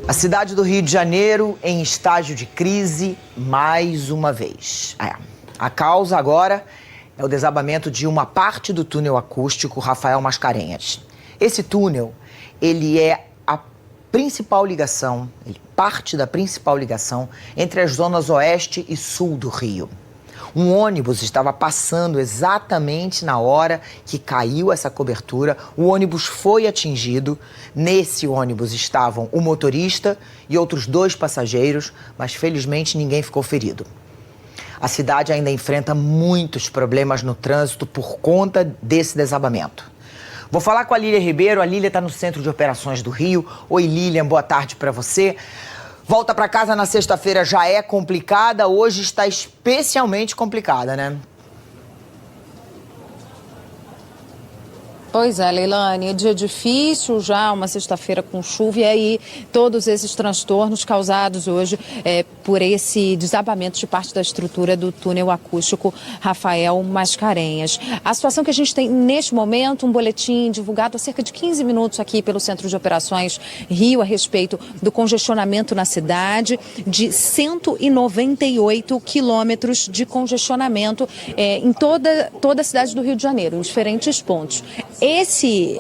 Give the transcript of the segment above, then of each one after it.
A cidade do Rio de Janeiro em estágio de crise mais uma vez. A causa agora é o desabamento de uma parte do túnel acústico Rafael Mascarenhas. Esse túnel, ele é a principal ligação, parte da principal ligação entre as zonas oeste e sul do Rio. Um ônibus estava passando exatamente na hora que caiu essa cobertura. O ônibus foi atingido. Nesse ônibus estavam o motorista e outros 2 passageiros, mas felizmente ninguém ficou ferido. A cidade ainda enfrenta muitos problemas no trânsito por conta desse desabamento. Vou falar com a Lília Ribeiro. A Lília está no Centro de Operações do Rio. Oi, Lília, boa tarde para você. Volta para casa na sexta-feira já é complicada, hoje está especialmente complicada, né? Pois é, Leilane, dia difícil já, uma sexta-feira com chuva e aí todos esses transtornos causados hoje por esse desabamento de parte da estrutura do túnel acústico Rafael Mascarenhas. A situação que a gente tem neste momento, um boletim divulgado há cerca de 15 minutos aqui pelo Centro de Operações Rio a respeito do congestionamento na cidade, de 198 quilômetros de congestionamento em toda a cidade do Rio de Janeiro, em diferentes pontos. Esse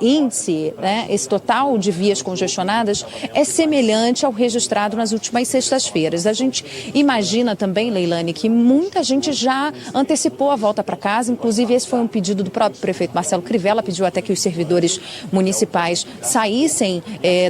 índice, né, esse total de vias congestionadas é semelhante ao registrado nas últimas sextas-feiras. A gente imagina também, Leilane, que muita gente já antecipou a volta para casa, inclusive esse foi um pedido do próprio prefeito Marcelo Crivella, pediu até que os servidores municipais saíssem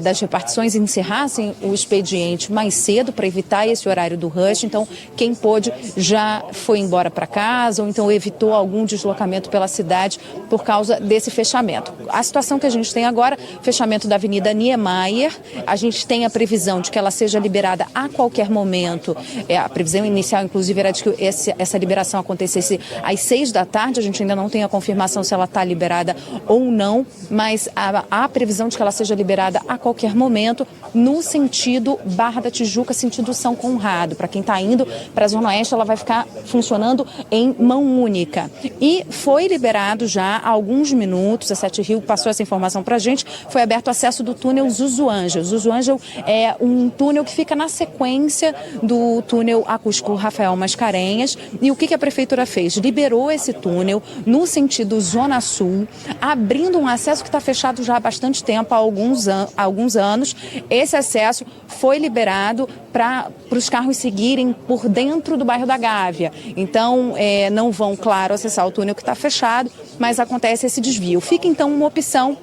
das repartições e encerrassem o expediente mais cedo para evitar esse horário do rush. Então, quem pôde já foi embora para casa ou então evitou algum deslocamento pela cidade por causa desse fechamento. A situação que a gente tem agora, fechamento da Avenida Niemeyer, a gente tem a previsão de que ela seja liberada a qualquer momento. A previsão inicial, inclusive, era de que essa liberação acontecesse às 6 da tarde, a gente ainda não tem a confirmação se ela está liberada ou não, mas há previsão de que ela seja liberada a qualquer momento no sentido Barra da Tijuca, sentido São Conrado. Para quem está indo para a Zona Oeste, ela vai ficar funcionando em mão única. E foi liberado já há alguns minutos, a Sete Rio passou essa informação para a gente, foi aberto o acesso do túnel Zuzuângel. Zuzuângel é um túnel que fica na sequência do túnel acústico Rafael Mascarenhas. E o que a prefeitura fez? Liberou esse túnel no sentido Zona Sul, abrindo um acesso que está fechado já há bastante tempo, há alguns anos. Esse acesso foi liberado para os carros seguirem por dentro do bairro da Gávea. Então, não vão, claro, acessar o túnel que está fechado, mas acontece esse desvio. Fica, então, uma opção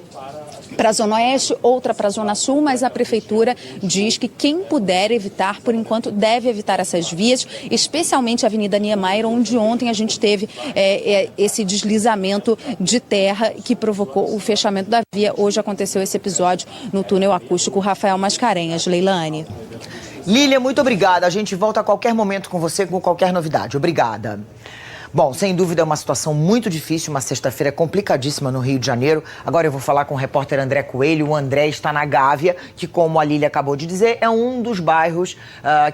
para a Zona Oeste, outra para a Zona Sul, mas a Prefeitura diz que quem puder evitar, por enquanto, deve evitar essas vias, especialmente a Avenida Niemeyer, onde ontem a gente teve esse deslizamento de terra que provocou o fechamento da via. Hoje aconteceu esse episódio no túnel acústico Rafael Mascarenhas. Leilane. Lília, muito obrigada. A gente volta a qualquer momento com você, com qualquer novidade. Obrigada. Bom, sem dúvida é uma situação muito difícil, uma sexta-feira complicadíssima no Rio de Janeiro. Agora eu vou falar com o repórter André Coelho. O André está na Gávea, que, como a Lília acabou de dizer, é um dos bairros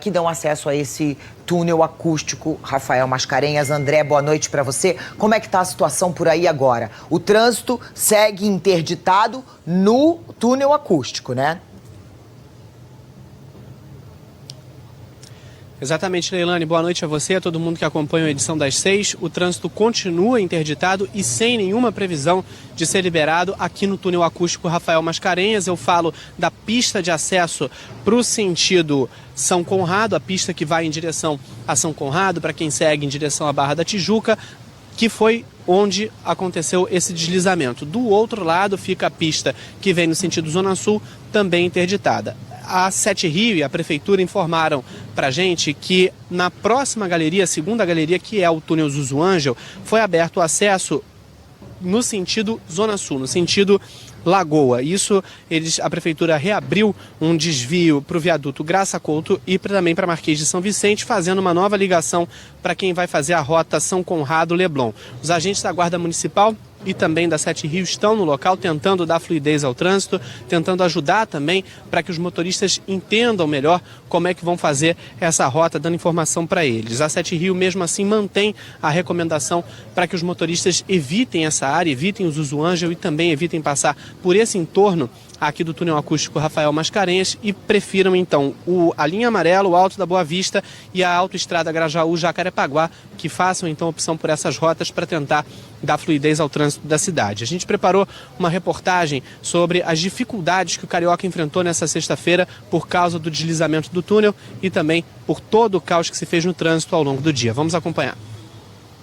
que dão acesso a esse túnel acústico Rafael Mascarenhas. André, boa noite para você. Como é que está a situação por aí agora? O trânsito segue interditado no túnel acústico, né? Exatamente, Leilane. Boa noite a você, a todo mundo que acompanha a edição das 6. O trânsito continua interditado e sem nenhuma previsão de ser liberado aqui no túnel acústico Rafael Mascarenhas. Eu falo da pista de acesso para o sentido São Conrado, a pista que vai em direção a São Conrado, para quem segue em direção à Barra da Tijuca, que foi onde aconteceu esse deslizamento. Do outro lado fica a pista que vem no sentido Zona Sul, também interditada. A Sete Rio e a Prefeitura informaram para a gente que na próxima galeria, a segunda galeria, que é o túnel Zuzuângel, foi aberto o acesso no sentido Zona Sul, no sentido Lagoa. Isso, a Prefeitura reabriu um desvio para o viaduto Graça Couto e também para Marquês de São Vicente, fazendo uma nova ligação para quem vai fazer a rota São Conrado-Leblon. Os agentes da Guarda Municipal e também da Sete Rios estão no local tentando dar fluidez ao trânsito, tentando ajudar também para que os motoristas entendam melhor como é que vão fazer essa rota, dando informação para eles. A Sete Rios, mesmo assim, mantém a recomendação para que os motoristas evitem essa área, evitem os Usuângel e também evitem passar por esse entorno aqui do túnel acústico Rafael Mascarenhas e prefiram então a linha amarela, o Alto da Boa Vista e a autoestrada Grajaú-Jacarepaguá, que façam então opção por essas rotas para tentar dar fluidez ao trânsito da cidade. A gente preparou uma reportagem sobre as dificuldades que o Carioca enfrentou nessa sexta-feira por causa do deslizamento do túnel e também por todo o caos que se fez no trânsito ao longo do dia. Vamos acompanhar.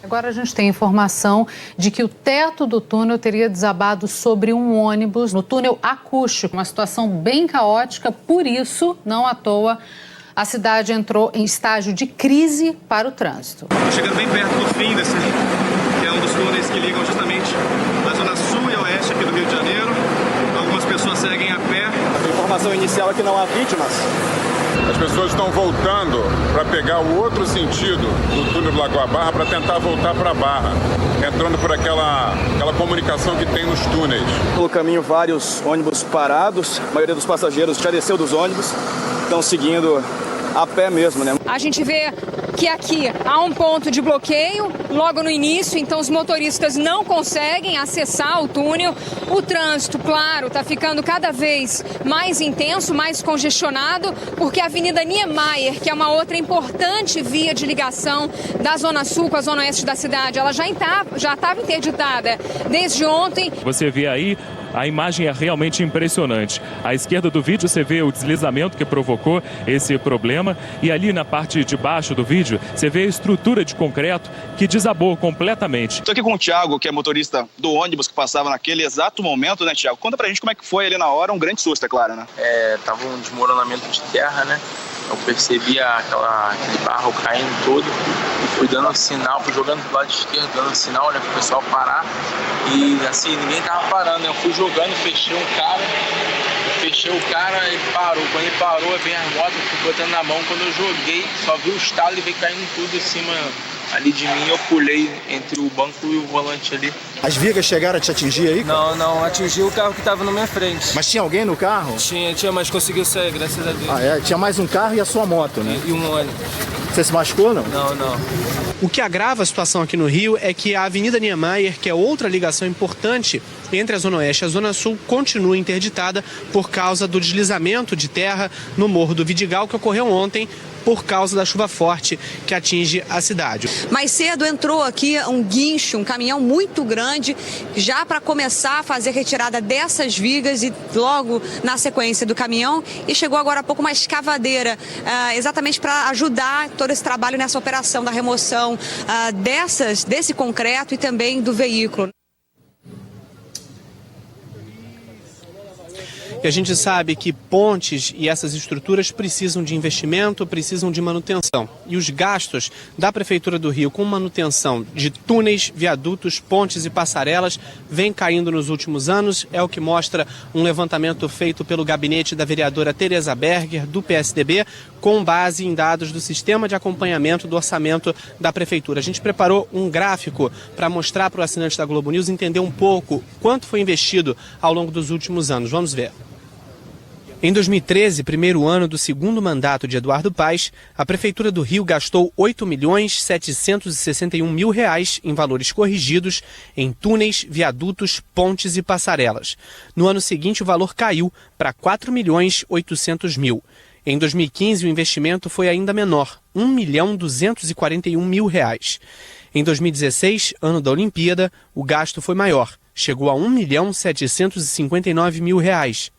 Agora a gente tem informação de que o teto do túnel teria desabado sobre um ônibus no túnel acústico. Uma situação bem caótica, por isso, não à toa, a cidade entrou em estágio de crise para o trânsito. Chegando bem perto do fim desse, que é um dos túneis que ligam justamente a zona sul e oeste aqui do Rio de Janeiro. Algumas pessoas seguem a pé. A informação inicial é que não há vítimas. As pessoas estão voltando para pegar o outro sentido do túnel do Lagoa Barra para tentar voltar para a Barra, entrando por aquela comunicação que tem nos túneis. Pelo caminho, vários ônibus parados, a maioria dos passageiros já desceu dos ônibus, estão seguindo a pé mesmo, né? A gente vê que aqui há um ponto de bloqueio logo no início, então os motoristas não conseguem acessar o túnel. O trânsito, claro, está ficando cada vez mais intenso, mais congestionado, porque a Avenida Niemeyer, que é uma outra importante via de ligação da Zona Sul com a Zona Oeste da cidade, ela já estava interditada desde ontem. Você vê aí, a imagem é realmente impressionante. À esquerda do vídeo você vê o deslizamento que provocou esse problema e ali na parte de baixo do vídeo você vê a estrutura de concreto que desabou completamente. Estou aqui com o Thiago, que é motorista do ônibus que passava naquele exato momento, né, Thiago? Conta pra gente como é que foi ali na hora, um grande susto, é claro, né? Tava um desmoronamento de terra, né? Eu percebi aquele barro caindo todo e fui dando sinal, fui jogando pro lado esquerdo, dando sinal, né, pro pessoal parar. E assim, ninguém tava parando, né? Eu fui jogando, fechei o cara, ele parou. Quando ele parou, vem as motos, eu fui botando na mão. Quando eu joguei, só vi o estalo e veio caindo tudo em cima ali de mim. Eu pulei entre o banco e o volante ali. As vigas chegaram a te atingir aí? Não, atingiu o carro que estava na minha frente. Mas tinha alguém no carro? Tinha, mas conseguiu sair, graças a Deus. Tinha mais um carro e a sua moto, né? E um ônibus. Você se machucou, não? Não. O que agrava a situação aqui no Rio é que a Avenida Niemeyer, que é outra ligação importante entre a Zona Oeste e a Zona Sul, continua interditada por causa do deslizamento de terra no Morro do Vidigal, que ocorreu ontem por causa da chuva forte que atinge a cidade. Mais cedo entrou aqui um guincho, um caminhão muito grande, já para começar a fazer a retirada dessas vigas e logo na sequência do caminhão, e chegou agora há pouco uma escavadeira, exatamente para ajudar todo esse trabalho nessa operação da remoção desse concreto e também do veículo. E a gente sabe que pontes e essas estruturas precisam de investimento, precisam de manutenção. E os gastos da Prefeitura do Rio com manutenção de túneis, viadutos, pontes e passarelas vem caindo nos últimos anos. É o que mostra um levantamento feito pelo gabinete da vereadora Tereza Berger, do PSDB, com base em dados do Sistema de Acompanhamento do Orçamento da Prefeitura. A gente preparou um gráfico para mostrar para o assinante da Globo News entender um pouco quanto foi investido ao longo dos últimos anos. Vamos ver. Em 2013, primeiro ano do segundo mandato de Eduardo Paes, a Prefeitura do Rio gastou R$ 8.761.000 em valores corrigidos em túneis, viadutos, pontes e passarelas. No ano seguinte, o valor caiu para R$ 4.800.000. Em 2015, o investimento foi ainda menor, R$ 1.241.000. Em 2016, ano da Olimpíada, o gasto foi maior, chegou a R$ 1.759.000.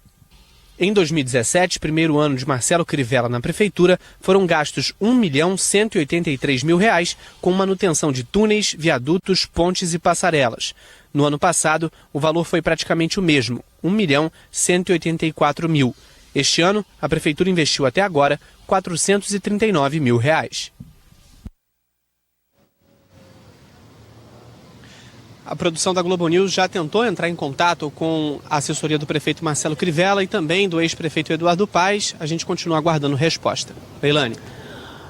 Em 2017, primeiro ano de Marcelo Crivella na Prefeitura, foram gastos R$ 1.183.000 com manutenção de túneis, viadutos, pontes e passarelas. No ano passado, o valor foi praticamente o mesmo, R$ 1.184.000. Este ano, a Prefeitura investiu até agora R$ 439.000. A produção da Globo News já tentou entrar em contato com a assessoria do prefeito Marcelo Crivella e também do ex-prefeito Eduardo Paes. A gente continua aguardando resposta. Leilane.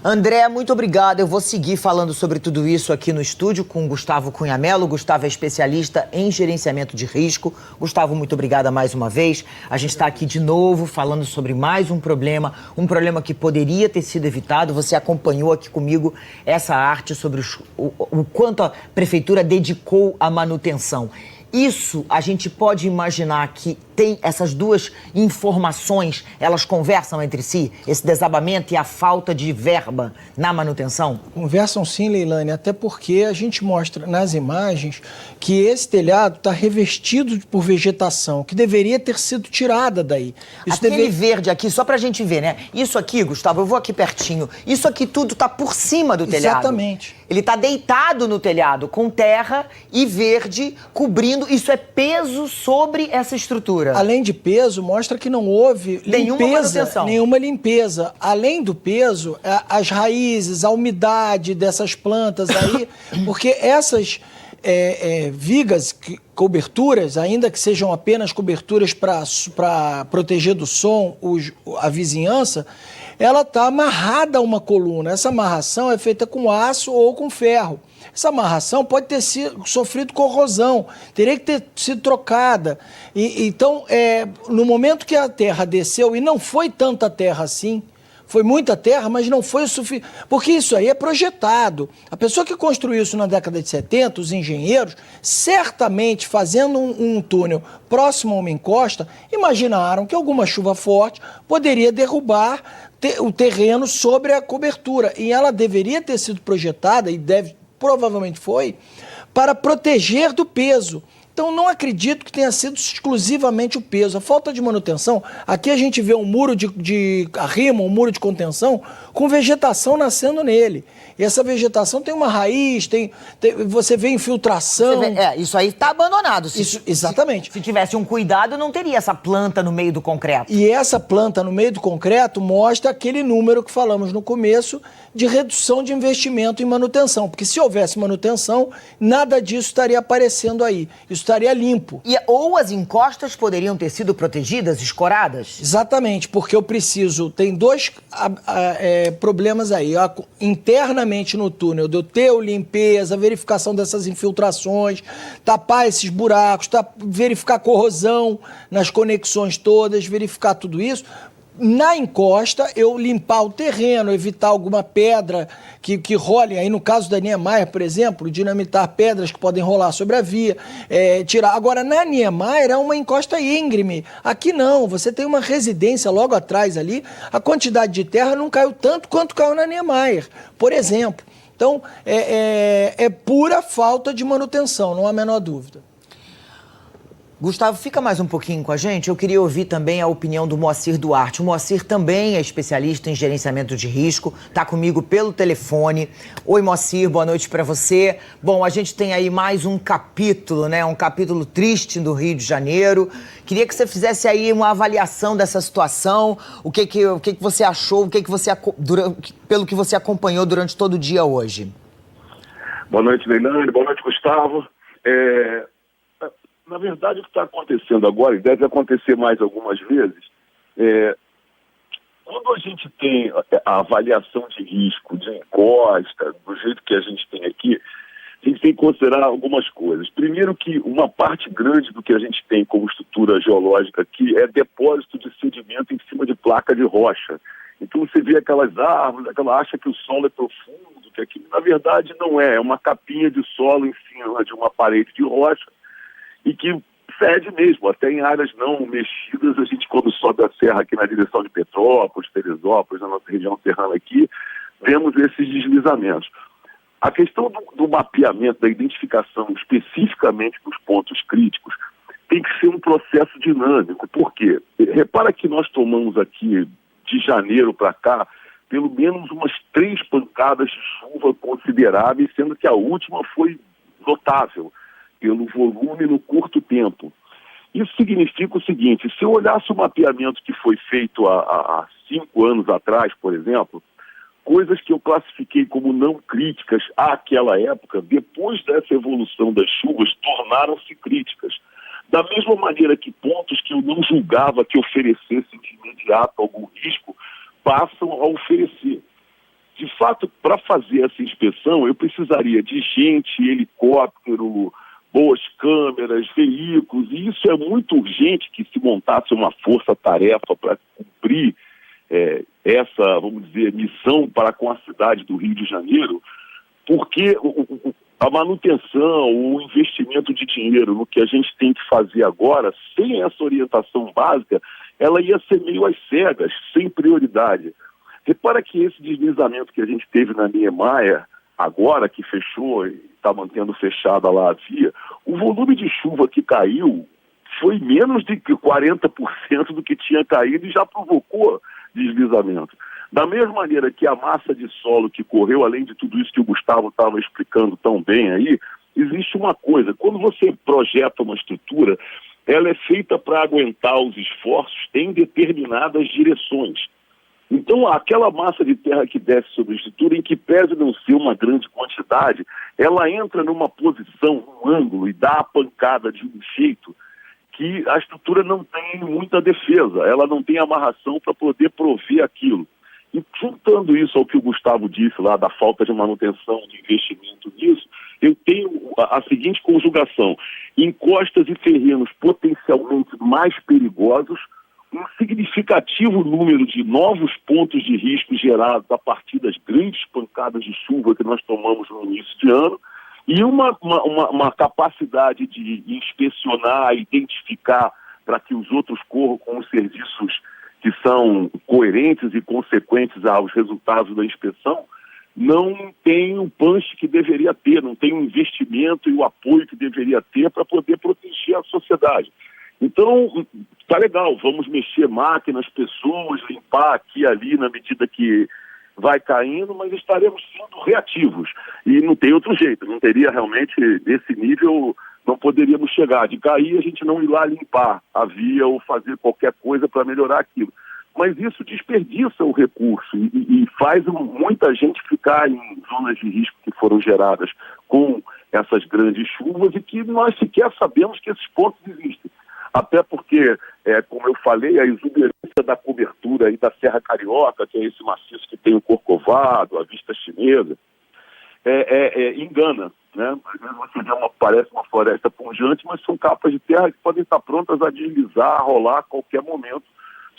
André, muito obrigada. Eu vou seguir falando sobre tudo isso aqui no estúdio com o Gustavo Cunha Mello. Gustavo é especialista em gerenciamento de risco. Gustavo, muito obrigada mais uma vez. A gente está aqui de novo falando sobre mais um problema que poderia ter sido evitado. Você acompanhou aqui comigo essa arte sobre o quanto a prefeitura dedicou à manutenção. Isso a gente pode imaginar que tem essas duas informações, elas conversam entre si? Esse desabamento e a falta de verba na manutenção? Conversam sim, Leilane, até porque a gente mostra nas imagens que esse telhado está revestido por vegetação, que deveria ter sido tirada daí. Aquele verde aqui, só pra gente ver, né? Isso aqui, Gustavo, eu vou aqui pertinho, isso aqui tudo tá por cima do telhado. Exatamente. Ele tá deitado no telhado, com terra e verde cobrindo. Isso é peso sobre essa estrutura. Além de peso, mostra que não houve nenhuma limpeza. Além do peso, as raízes, a umidade dessas plantas aí, porque essas vigas, coberturas, ainda que sejam apenas coberturas para proteger do som a vizinhança, ela está amarrada a uma coluna. Essa amarração é feita com aço ou com ferro. Essa amarração pode ter sofrido corrosão, teria que ter sido trocada. Então, no momento que a terra desceu, e não foi tanta terra assim, foi muita terra, mas não foi o suficiente, porque isso aí é projetado. A pessoa que construiu isso na década de 70, os engenheiros, certamente fazendo um túnel próximo a uma encosta, imaginaram que alguma chuva forte poderia derrubar o terreno sobre a cobertura. E ela deveria ter sido projetada, e provavelmente foi, para proteger do peso. Então, não acredito que tenha sido exclusivamente o peso. A falta de manutenção, aqui a gente vê um muro de arrimo, um muro de contenção, com vegetação nascendo nele. E essa vegetação tem uma raiz, você vê infiltração. Isso aí está abandonado. Exatamente. Se tivesse um cuidado, não teria essa planta no meio do concreto. E essa planta no meio do concreto mostra aquele número que falamos no começo de redução de investimento em manutenção. Porque se houvesse manutenção, nada disso estaria aparecendo aí. Isso estaria limpo. Ou as encostas poderiam ter sido protegidas, escoradas? Exatamente, porque tem dois problemas aí. Internamente no túnel, de eu ter limpeza, verificação dessas infiltrações, tapar esses buracos, verificar corrosão nas conexões todas, verificar tudo isso. Na encosta, eu limpar o terreno, evitar alguma pedra que role. Aí, no caso da Niemeyer, por exemplo, dinamitar pedras que podem rolar sobre a via, tirar. Agora, na Niemeyer é uma encosta íngreme. Aqui não, você tem uma residência logo atrás ali, a quantidade de terra não caiu tanto quanto caiu na Niemeyer, por exemplo. Então, é pura falta de manutenção, não há a menor dúvida. Gustavo, fica mais um pouquinho com a gente. Eu queria ouvir também a opinião do Moacir Duarte. O Moacir também é especialista em gerenciamento de risco, está comigo pelo telefone. Oi, Moacir, boa noite para você. Bom, a gente tem aí mais um capítulo, né? Um capítulo triste do Rio de Janeiro. Queria que você fizesse aí uma avaliação dessa situação. O que você achou, pelo que você acompanhou durante todo o dia hoje. Boa noite, Leilane. Boa noite, Gustavo. Na verdade, o que está acontecendo agora, e deve acontecer mais algumas vezes, quando a gente tem a avaliação de risco, de encosta, do jeito que a gente tem aqui, a gente tem que considerar algumas coisas. Primeiro que uma parte grande do que a gente tem como estrutura geológica aqui é depósito de sedimento em cima de placa de rocha. Então você vê aquelas árvores, acha que o solo é profundo, que aqui na verdade não é uma capinha de solo em cima de uma parede de rocha, e que cede mesmo, até em áreas não mexidas, a gente quando sobe a serra aqui na direção de Petrópolis, Teresópolis, na nossa região serrana aqui, vemos esses deslizamentos. A questão do mapeamento, da identificação especificamente dos pontos críticos, tem que ser um processo dinâmico. Por quê? Repara que nós tomamos aqui, de janeiro para cá, pelo menos umas 3 pancadas de chuva consideráveis, sendo que a última foi notável pelo volume no curto tempo. Isso significa o seguinte: se eu olhasse o mapeamento que foi feito há 5 anos atrás, por exemplo, coisas que eu classifiquei como não críticas àquela época, depois dessa evolução das chuvas, tornaram-se críticas. Da mesma maneira que pontos que eu não julgava que oferecessem de imediato algum risco, passam a oferecer. De fato, para fazer essa inspeção, eu precisaria de gente, helicóptero, boas câmeras, veículos, e isso é muito urgente que se montasse uma força-tarefa para cumprir essa, vamos dizer, missão para com a cidade do Rio de Janeiro, porque a manutenção, o investimento de dinheiro no que a gente tem que fazer agora, sem essa orientação básica, ela ia ser meio às cegas, sem prioridade. Repara que esse deslizamento que a gente teve na Niemeyer, agora que fechou e está mantendo fechada lá a via, o volume de chuva que caiu foi menos de 40% do que tinha caído e já provocou deslizamento. Da mesma maneira que a massa de solo que correu, além de tudo isso que o Gustavo estava explicando tão bem aí, existe uma coisa: quando você projeta uma estrutura, ela é feita para aguentar os esforços em determinadas direções. Então, aquela massa de terra que desce sobre a estrutura, em que pese não ser uma grande quantidade, ela entra numa posição, num ângulo, e dá a pancada de um jeito que a estrutura não tem muita defesa, ela não tem amarração para poder prover aquilo. E juntando isso ao que o Gustavo disse lá, da falta de manutenção, de investimento nisso, eu tenho a seguinte conjugação: encostas e terrenos potencialmente mais perigosos, um significativo número de novos pontos de risco gerados a partir das grandes pancadas de chuva que nós tomamos no início de ano, e uma capacidade de inspecionar, identificar, para que os outros corram com os serviços que são coerentes e consequentes aos resultados da inspeção, não tem o punch que deveria ter, não tem o investimento e o apoio que deveria ter para poder proteger a sociedade. Então, tá legal, vamos mexer máquinas, pessoas, limpar aqui e ali na medida que vai caindo, mas estaremos sendo reativos. E não tem outro jeito, não teria realmente, nesse nível, não poderíamos chegar. De cair, a gente não ir lá limpar a via ou fazer qualquer coisa para melhorar aquilo. Mas isso desperdiça o recurso e faz muita gente ficar em zonas de risco que foram geradas com essas grandes chuvas e que nós sequer sabemos que esses pontos existem. Até porque, como eu falei, a exuberância da cobertura aí da Serra Carioca, que é esse maciço que tem o Corcovado, a vista chinesa, engana, né? Às vezes você vê parece uma floresta pujante, mas são capas de terra que podem estar prontas a deslizar, a rolar a qualquer momento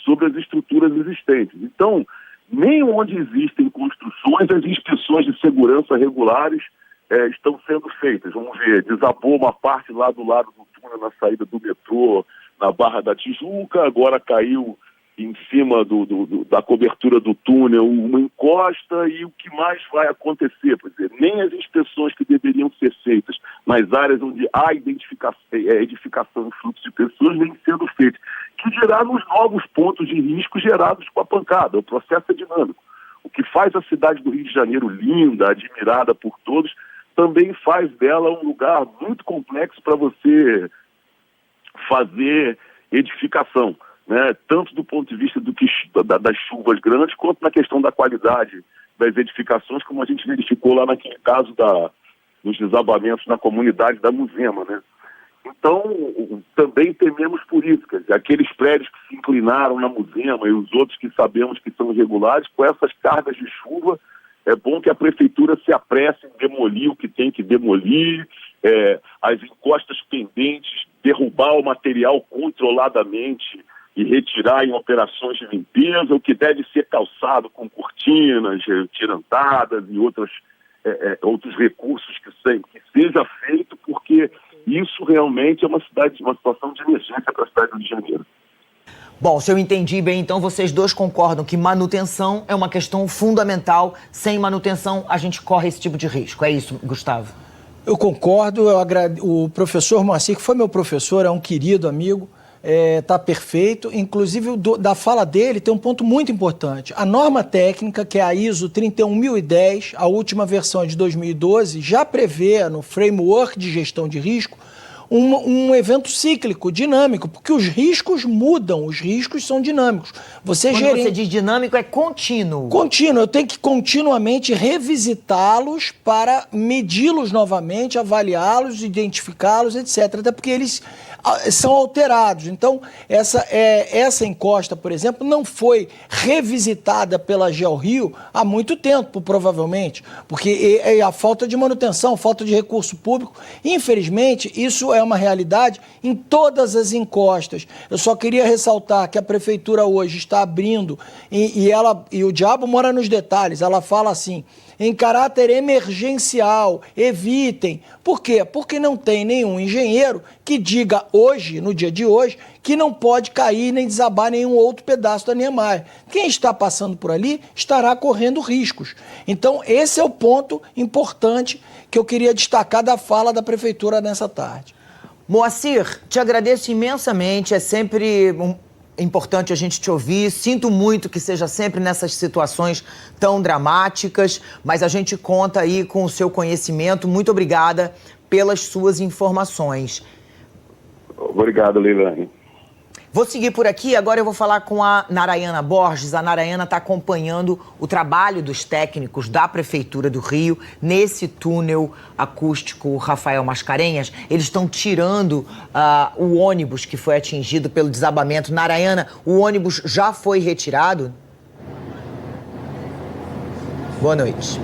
sobre as estruturas existentes. Então, nem onde existem construções, as inspeções de segurança regulares estão sendo feitas. Vamos ver, desabou uma parte lá do lado do túnel na saída do metrô, na Barra da Tijuca, agora caiu em cima da cobertura do túnel uma encosta, e o que mais vai acontecer? Quer dizer, nem as inspeções que deveriam ser feitas nas áreas onde há edificação e fluxo de pessoas vêm sendo feitas, que dirá nos novos pontos de risco gerados com a pancada. O processo é dinâmico. O que faz a cidade do Rio de Janeiro linda, admirada por todos, também faz dela um lugar muito complexo para você fazer edificação, né? Tanto do ponto de vista das chuvas grandes, quanto na questão da qualidade das edificações, como a gente verificou lá naquele caso dos desabamentos na comunidade da Muzema, né? Então, também tememos por isso, quer dizer, aqueles prédios que se inclinaram na Muzema e os outros que sabemos que são irregulares, com essas cargas de chuva, é bom que a prefeitura se apresse em demolir o que tem que demolir, as encostas pendentes, derrubar o material controladamente e retirar em operações de limpeza, o que deve ser calçado com cortinas, tirantadas e outros recursos que seja feito, porque isso realmente é uma situação de emergência para a cidade do Rio de Janeiro. Bom, se eu entendi bem, então vocês dois concordam que manutenção é uma questão fundamental. Sem manutenção, a gente corre esse tipo de risco. É isso, Gustavo? Eu concordo. O professor Moacir, que foi meu professor, é um querido amigo, está perfeito. Inclusive, da fala dele, tem um ponto muito importante. A norma técnica, que é a ISO 31010, a última versão é de 2012, já prevê no framework de gestão de risco um evento cíclico, dinâmico, porque os riscos mudam, os riscos são dinâmicos. Quando você diz dinâmico, é contínuo. Contínuo, eu tenho que continuamente revisitá-los para medi-los novamente, avaliá-los, identificá-los, etc. Até porque são alterados. Então, essa encosta, por exemplo, não foi revisitada pela GeoRio há muito tempo, provavelmente, porque é a falta de manutenção, falta de recurso público. Infelizmente, isso é uma realidade em todas as encostas. Eu só queria ressaltar que a prefeitura hoje está abrindo, e o diabo mora nos detalhes, ela fala assim, em caráter emergencial, evitem. Por quê? Porque não tem nenhum engenheiro que diga hoje, no dia de hoje, que não pode cair nem desabar nenhum outro pedaço da Niemeyer. Quem está passando por ali estará correndo riscos. Então, esse é o ponto importante que eu queria destacar da fala da prefeitura nessa tarde. Moacir, te agradeço imensamente, é sempre importante a gente te ouvir. Sinto muito que seja sempre nessas situações tão dramáticas, mas a gente conta aí com o seu conhecimento. Muito obrigada pelas suas informações. Obrigado, Leilane. Vou seguir por aqui, agora eu vou falar com a Narayana Borges. A Narayana está acompanhando o trabalho dos técnicos da Prefeitura do Rio nesse túnel acústico Rafael Mascarenhas. Eles estão tirando o ônibus que foi atingido pelo desabamento. Narayana, o ônibus já foi retirado? Boa noite.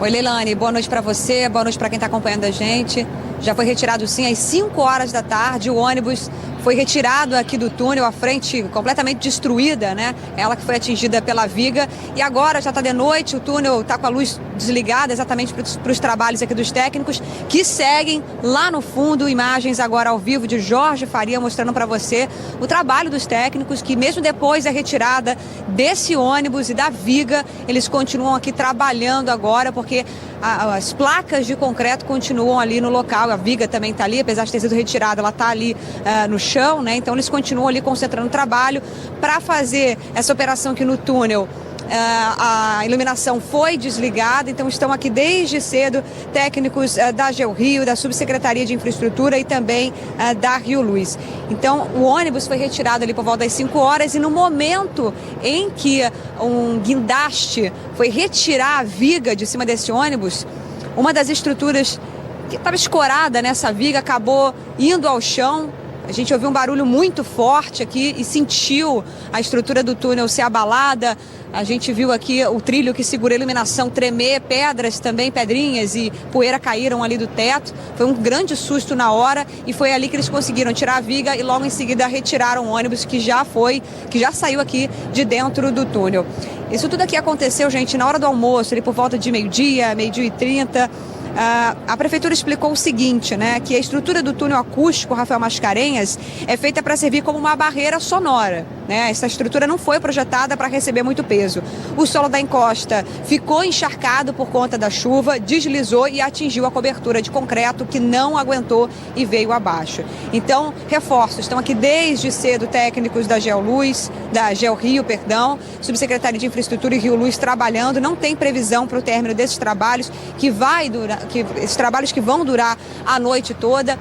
Oi, Leilane, boa noite para você, boa noite para quem está acompanhando a gente. Já foi retirado sim às 5 horas da tarde, o ônibus foi retirado aqui do túnel, a frente completamente destruída, né? Ela que foi atingida pela viga. E agora já está de noite, o túnel está com a luz desligada exatamente para os trabalhos aqui dos técnicos, que seguem lá no fundo. Imagens agora ao vivo de Jorge Faria mostrando para você o trabalho dos técnicos, que mesmo depois da retirada desse ônibus e da viga, eles continuam aqui trabalhando agora, porque as placas de concreto continuam ali no local. A viga também está ali, apesar de ter sido retirada, ela está ali no chão, né? Então eles continuam ali concentrando trabalho para fazer essa operação aqui no túnel. A iluminação foi desligada, então estão aqui desde cedo técnicos da GeoRio, da Subsecretaria de Infraestrutura e também da Rio Luz. Então o ônibus foi retirado ali por volta das 5 horas e no momento em que um guindaste foi retirar a viga de cima desse ônibus, uma das estruturas que estava escorada nessa viga acabou indo ao chão. A gente ouviu um barulho muito forte aqui e sentiu a estrutura do túnel ser abalada. A gente viu aqui o trilho que segura a iluminação tremer, pedras também, pedrinhas e poeira caíram ali do teto. Foi um grande susto na hora e foi ali que eles conseguiram tirar a viga e logo em seguida retiraram o ônibus que já saiu aqui de dentro do túnel. Isso tudo aqui aconteceu, gente, na hora do almoço, ali por volta de meio-dia, meio-dia e 30. A prefeitura explicou o seguinte, né, que a estrutura do túnel acústico Rafael Mascarenhas é feita para servir como uma barreira sonora, né? Essa estrutura não foi projetada para receber muito peso. O solo da encosta ficou encharcado por conta da chuva, deslizou e atingiu a cobertura de concreto que não aguentou e veio abaixo. Então, reforço, estão aqui desde cedo técnicos da GeoRio, Subsecretaria de Infraestrutura e Rio Luz trabalhando. Não tem previsão para o término desses trabalhos esses trabalhos que vão durar a noite toda.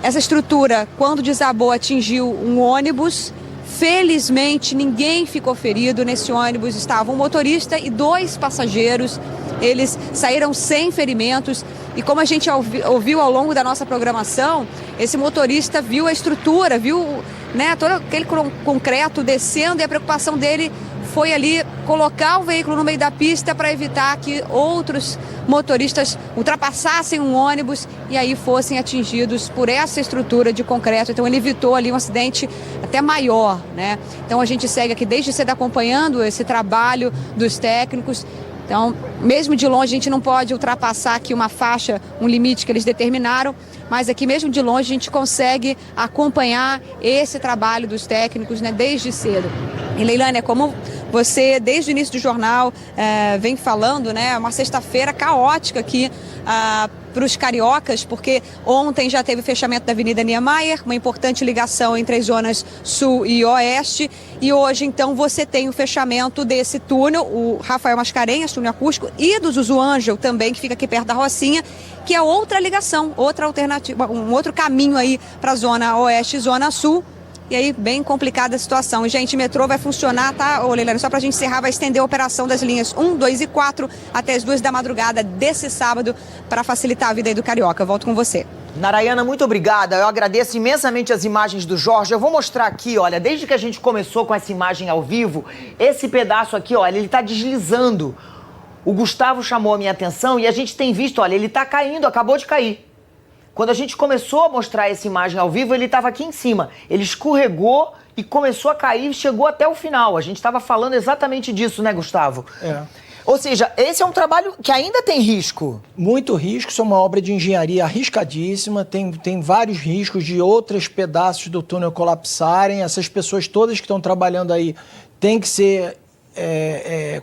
Essa estrutura, quando desabou, atingiu um ônibus. Felizmente, ninguém ficou ferido. Nesse ônibus estavam um motorista e 2 passageiros. Eles saíram sem ferimentos. E como a gente ouviu ao longo da nossa programação, esse motorista viu a estrutura, viu, né, todo aquele concreto descendo, e a preocupação dele foi ali colocar o veículo no meio da pista para evitar que outros motoristas ultrapassassem um ônibus e aí fossem atingidos por essa estrutura de concreto. Então ele evitou ali um acidente até maior, né? Então a gente segue aqui desde cedo acompanhando esse trabalho dos técnicos. Então, mesmo de longe, a gente não pode ultrapassar aqui uma faixa, um limite que eles determinaram, mas aqui mesmo de longe a gente consegue acompanhar esse trabalho dos técnicos, né, desde cedo. E Leilane, é como você, desde o início do jornal, vem falando, né, uma sexta-feira caótica aqui para os cariocas, porque ontem já teve o fechamento da Avenida Niemeyer, uma importante ligação entre as zonas sul e oeste, e hoje, então, você tem o fechamento desse túnel, o Rafael Mascarenhas, túnel acústico, e do Zuzu Ângel também, que fica aqui perto da Rocinha, que é outra ligação, outra alternativa, um outro caminho aí para a zona oeste e zona sul. E aí, bem complicada a situação. E, gente, o metrô vai funcionar, tá, Leilane? Só pra gente encerrar, vai estender a operação das linhas 1, 2 e 4 até as 2 da madrugada desse sábado para facilitar a vida aí do carioca. Eu volto com você. Narayana, muito obrigada. Eu agradeço imensamente as imagens do Jorge. Eu vou mostrar aqui, olha, desde que a gente começou com essa imagem ao vivo, esse pedaço aqui, olha, ele tá deslizando. O Gustavo chamou a minha atenção e a gente tem visto, olha, ele tá caindo, acabou de cair. Quando a gente começou a mostrar essa imagem ao vivo, ele estava aqui em cima. Ele escorregou e começou a cair e chegou até o final. A gente estava falando exatamente disso, né, Gustavo? É. Ou seja, esse é um trabalho que ainda tem risco. Muito risco, isso é uma obra de engenharia arriscadíssima, tem vários riscos de outros pedaços do túnel colapsarem. Essas pessoas todas que estão trabalhando aí têm que ser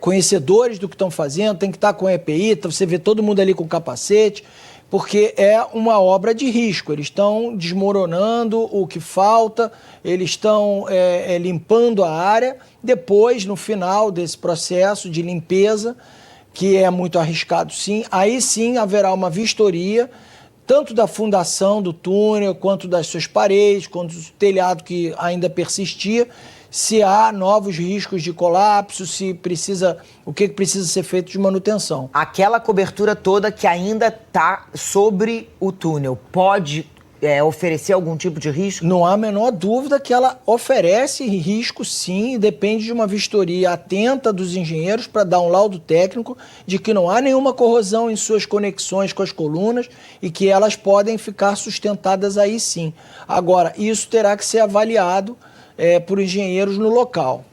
conhecedores do que estão fazendo, tem que estar com EPI, você vê todo mundo ali com capacete, porque é uma obra de risco. Eles estão desmoronando o que falta, eles estão limpando a área. Depois, no final desse processo de limpeza, que é muito arriscado sim, aí sim haverá uma vistoria, tanto da fundação do túnel, quanto das suas paredes, quanto do telhado que ainda persistia, se há novos riscos de colapso, se precisa, o que precisa ser feito de manutenção. Aquela cobertura toda que ainda está sobre o túnel pode oferecer algum tipo de risco? Não há a menor dúvida que ela oferece risco, sim, e depende de uma vistoria atenta dos engenheiros para dar um laudo técnico de que não há nenhuma corrosão em suas conexões com as colunas e que elas podem ficar sustentadas aí sim. Agora, isso terá que ser avaliado por engenheiros no local.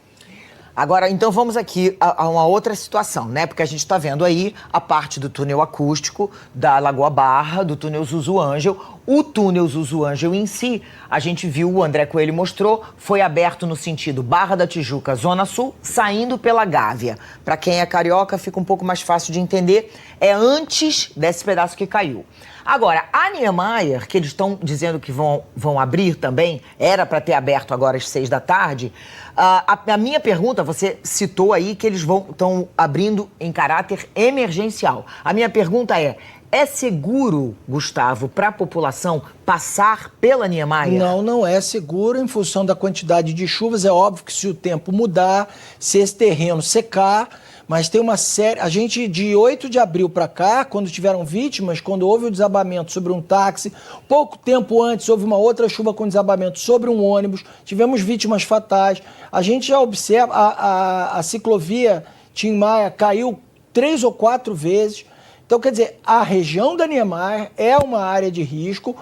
Agora, então vamos aqui a uma outra situação, né? Porque a gente está vendo aí a parte do túnel acústico da Lagoa Barra, do túnel Zuzu Ângel. O túnel Zuzu Ângel em si, a gente viu, o André Coelho mostrou, foi aberto no sentido Barra da Tijuca, Zona Sul, saindo pela Gávea. Para quem é carioca, fica um pouco mais fácil de entender. É antes desse pedaço que caiu. Agora, a Niemeyer, que eles estão dizendo que vão abrir também, era para ter aberto agora às 6 da tarde, a minha pergunta, você citou aí que eles estão abrindo em caráter emergencial. A minha pergunta é seguro, Gustavo, para a população passar pela Niemeyer? Não, não é seguro em função da quantidade de chuvas. É óbvio que se o tempo mudar, se esse terreno secar, mas tem uma série... A gente, de 8 de abril para cá, quando tiveram vítimas, quando houve o desabamento sobre um táxi, pouco tempo antes houve uma outra chuva com desabamento sobre um ônibus, tivemos vítimas fatais. A gente já observa, a ciclovia Tim Maia caiu 3 ou 4 vezes. Então, quer dizer, a região da Niemeyer é uma área de risco,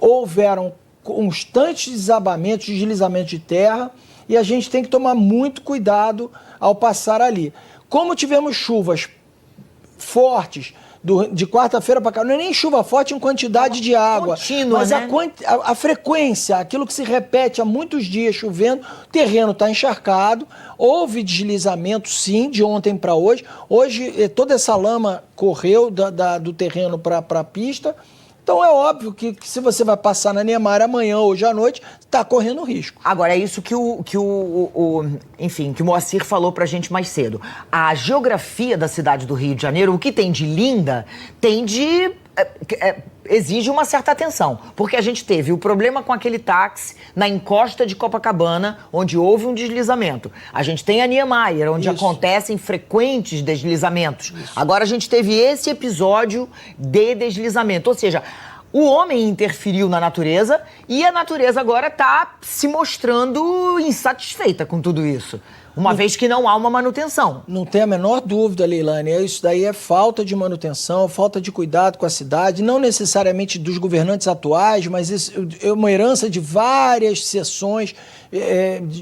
houveram constantes desabamentos, deslizamentos de terra, e a gente tem que tomar muito cuidado ao passar ali. Como tivemos chuvas fortes de quarta-feira para cá, não é nem chuva forte em quantidade de água, contínua, mas né? a frequência, aquilo que se repete há muitos dias chovendo, o terreno está encharcado, houve deslizamento sim, de ontem para hoje. Hoje toda essa lama correu do terreno para a pista. Então é óbvio que se você vai passar na Niemeyer amanhã ou hoje à noite, está correndo risco. Agora, é isso que o Moacir falou pra gente mais cedo. A geografia da cidade do Rio de Janeiro, o que tem de linda, exige uma certa atenção. Porque a gente teve o problema com aquele táxi na encosta de Copacabana, onde houve um deslizamento. A gente tem a Niemeyer, onde acontecem frequentes deslizamentos. Isso. Agora a gente teve esse episódio de deslizamento. Ou seja, o homem interferiu na natureza e a natureza agora está se mostrando insatisfeita com tudo isso. Uma vez que não há uma manutenção. Não tem a menor dúvida, Leilane. Isso daí é falta de manutenção, falta de cuidado com a cidade, não necessariamente dos governantes atuais, mas isso é uma herança de várias sessões,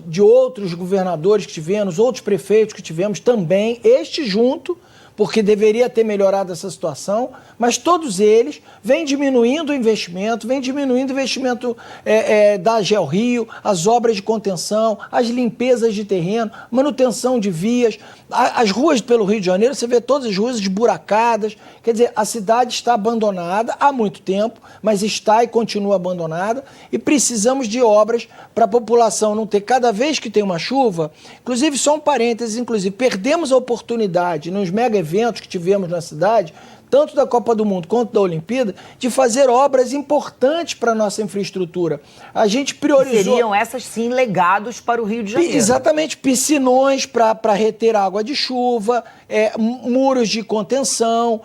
de outros governadores que tivemos, outros prefeitos que tivemos também, este junto, porque deveria ter melhorado essa situação, mas todos eles vêm diminuindo o investimento, da GeoRio, as obras de contenção, as limpezas de terreno, manutenção de vias, as ruas pelo Rio de Janeiro, você vê todas as ruas esburacadas, quer dizer, a cidade está abandonada há muito tempo, mas está e continua abandonada, e precisamos de obras para a população não ter, cada vez que tem uma chuva, inclusive só um parênteses, perdemos a oportunidade nos mega eventos que tivemos na cidade, tanto da Copa do Mundo quanto da Olimpíada, de fazer obras importantes para a nossa infraestrutura. A gente priorizou... Seriam essas, sim, legados para o Rio de Janeiro. Exatamente, piscinões para reter água de chuva, muros de contenção,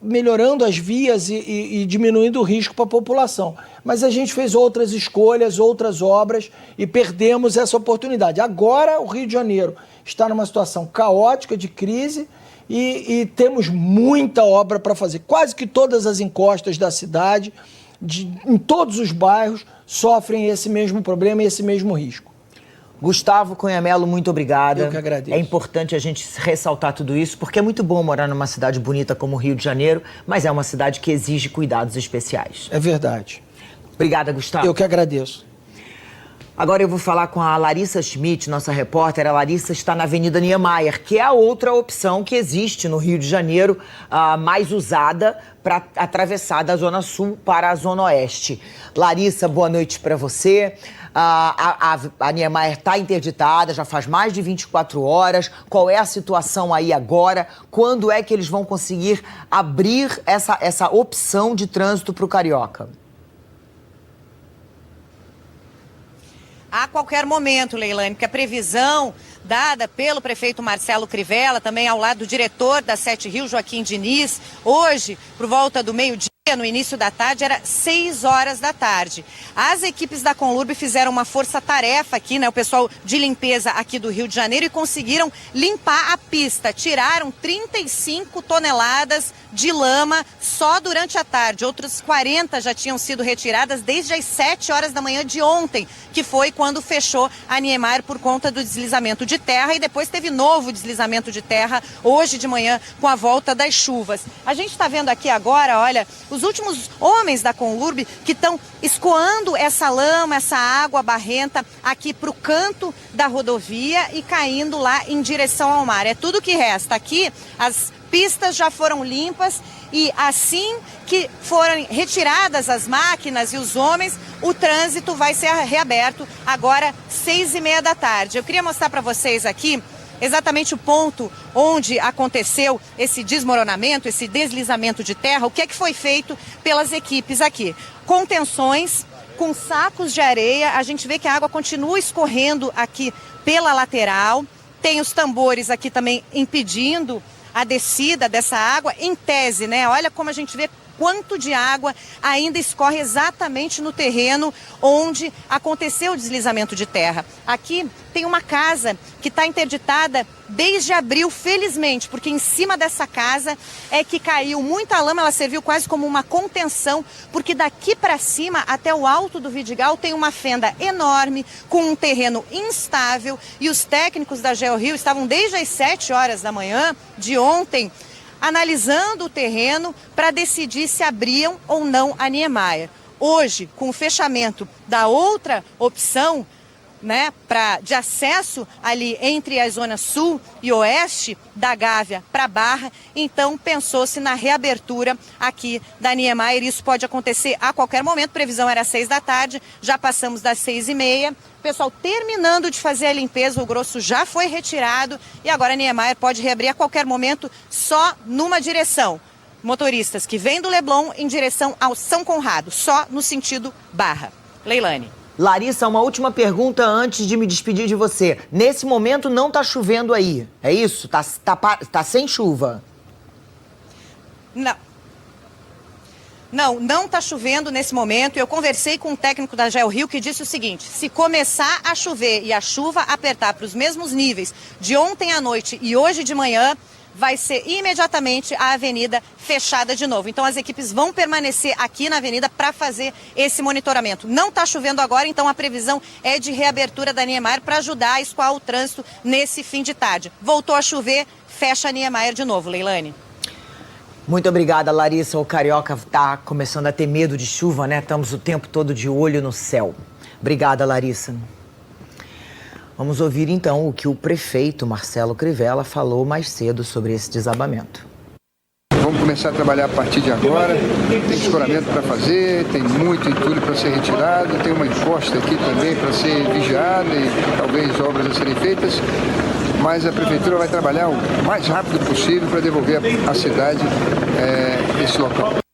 melhorando as vias e diminuindo o risco para a população. Mas a gente fez outras escolhas, outras obras e perdemos essa oportunidade. Agora o Rio de Janeiro está numa situação caótica de crise e temos muita obra para fazer. Quase que todas as encostas da cidade, em todos os bairros, sofrem esse mesmo problema e esse mesmo risco. Gustavo Cunha Mello, muito obrigada. Eu que agradeço. É importante a gente ressaltar tudo isso, porque é muito bom morar numa cidade bonita como o Rio de Janeiro, mas é uma cidade que exige cuidados especiais. É verdade. Obrigada, Gustavo. Eu que agradeço. Agora eu vou falar com a Larissa Schmidt, nossa repórter. A Larissa está na Avenida Niemeyer, que é a outra opção que existe no Rio de Janeiro, mais usada para atravessar da Zona Sul para a Zona Oeste. Larissa, boa noite para você. A Niemeyer está interditada, já faz mais de 24 horas. Qual é a situação aí agora? Quando é que eles vão conseguir abrir essa opção de trânsito para o carioca? A qualquer momento, Leilane, porque a previsão dada pelo prefeito Marcelo Crivella, também ao lado do diretor da Sete Rios, Joaquim Diniz, hoje, por volta do meio-dia, no início da tarde, era 6 horas da tarde. As equipes da Conlurb fizeram uma força-tarefa aqui, né, o pessoal de limpeza aqui do Rio de Janeiro, e conseguiram limpar a pista. Tiraram 35 toneladas de lama só durante a tarde. Outras 40 já tinham sido retiradas desde as 7 horas da manhã de ontem, que foi quando fechou a Niemeyer por conta do deslizamento de terra, e depois teve novo deslizamento de terra hoje de manhã com a volta das chuvas. A gente está vendo aqui agora, olha, os últimos homens da Conlurb que estão escoando essa lama, essa água barrenta aqui para o canto da rodovia e caindo lá em direção ao mar. É tudo que resta. Aqui as pistas já foram limpas e assim que forem retiradas as máquinas e os homens, o trânsito vai ser reaberto agora 6h30 da tarde. Eu queria mostrar para vocês aqui exatamente o ponto onde aconteceu esse desmoronamento, esse deslizamento de terra. O que é que foi feito pelas equipes aqui? Contenções com sacos de areia. A gente vê que a água continua escorrendo aqui pela lateral. Tem os tambores aqui também impedindo a descida dessa água. Em tese, né? Olha como a gente vê quanto de água ainda escorre exatamente no terreno onde aconteceu o deslizamento de terra. Aqui tem uma casa que está interditada desde abril, felizmente, porque em cima dessa casa é que caiu muita lama. Ela serviu quase como uma contenção, porque daqui para cima até o alto do Vidigal tem uma fenda enorme com um terreno instável, e os técnicos da GeoRio estavam desde as 7 horas da manhã de ontem analisando o terreno para decidir se abriam ou não a Niemeyer. Hoje, com o fechamento da outra opção, né, de acesso ali entre a zona sul e oeste da Gávea para Barra, então pensou-se na reabertura aqui da Niemeyer. Isso pode acontecer a qualquer momento. Previsão era 6 da tarde, já passamos das 6h30. O pessoal terminando de fazer a limpeza, o grosso já foi retirado e agora a Niemeyer pode reabrir a qualquer momento, só numa direção. Motoristas que vêm do Leblon em direção ao São Conrado, só no sentido Barra. Leilane. Larissa, uma última pergunta antes de me despedir de você. Nesse momento não está chovendo aí, é isso? Tá sem chuva? Não está chovendo nesse momento. Eu conversei com um técnico da GeoRio que disse o seguinte: se começar a chover e a chuva apertar para os mesmos níveis de ontem à noite e hoje de manhã, vai ser imediatamente a avenida fechada de novo. Então as equipes vão permanecer aqui na avenida para fazer esse monitoramento. Não está chovendo agora, então a previsão é de reabertura da Niemeyer para ajudar a escoar o trânsito nesse fim de tarde. Voltou a chover, fecha a Niemeyer de novo, Leilane. Muito obrigada, Larissa. O carioca está começando a ter medo de chuva, né? Estamos o tempo todo de olho no céu. Obrigada, Larissa. Vamos ouvir então o que o prefeito Marcelo Crivella falou mais cedo sobre esse desabamento. Vamos começar a trabalhar a partir de agora. Tem escoramento para fazer, tem muito entulho para ser retirado, tem uma encosta aqui também para ser vigiada e talvez obras a serem feitas. mas a Prefeitura vai trabalhar o mais rápido possível para devolver à cidade esse local.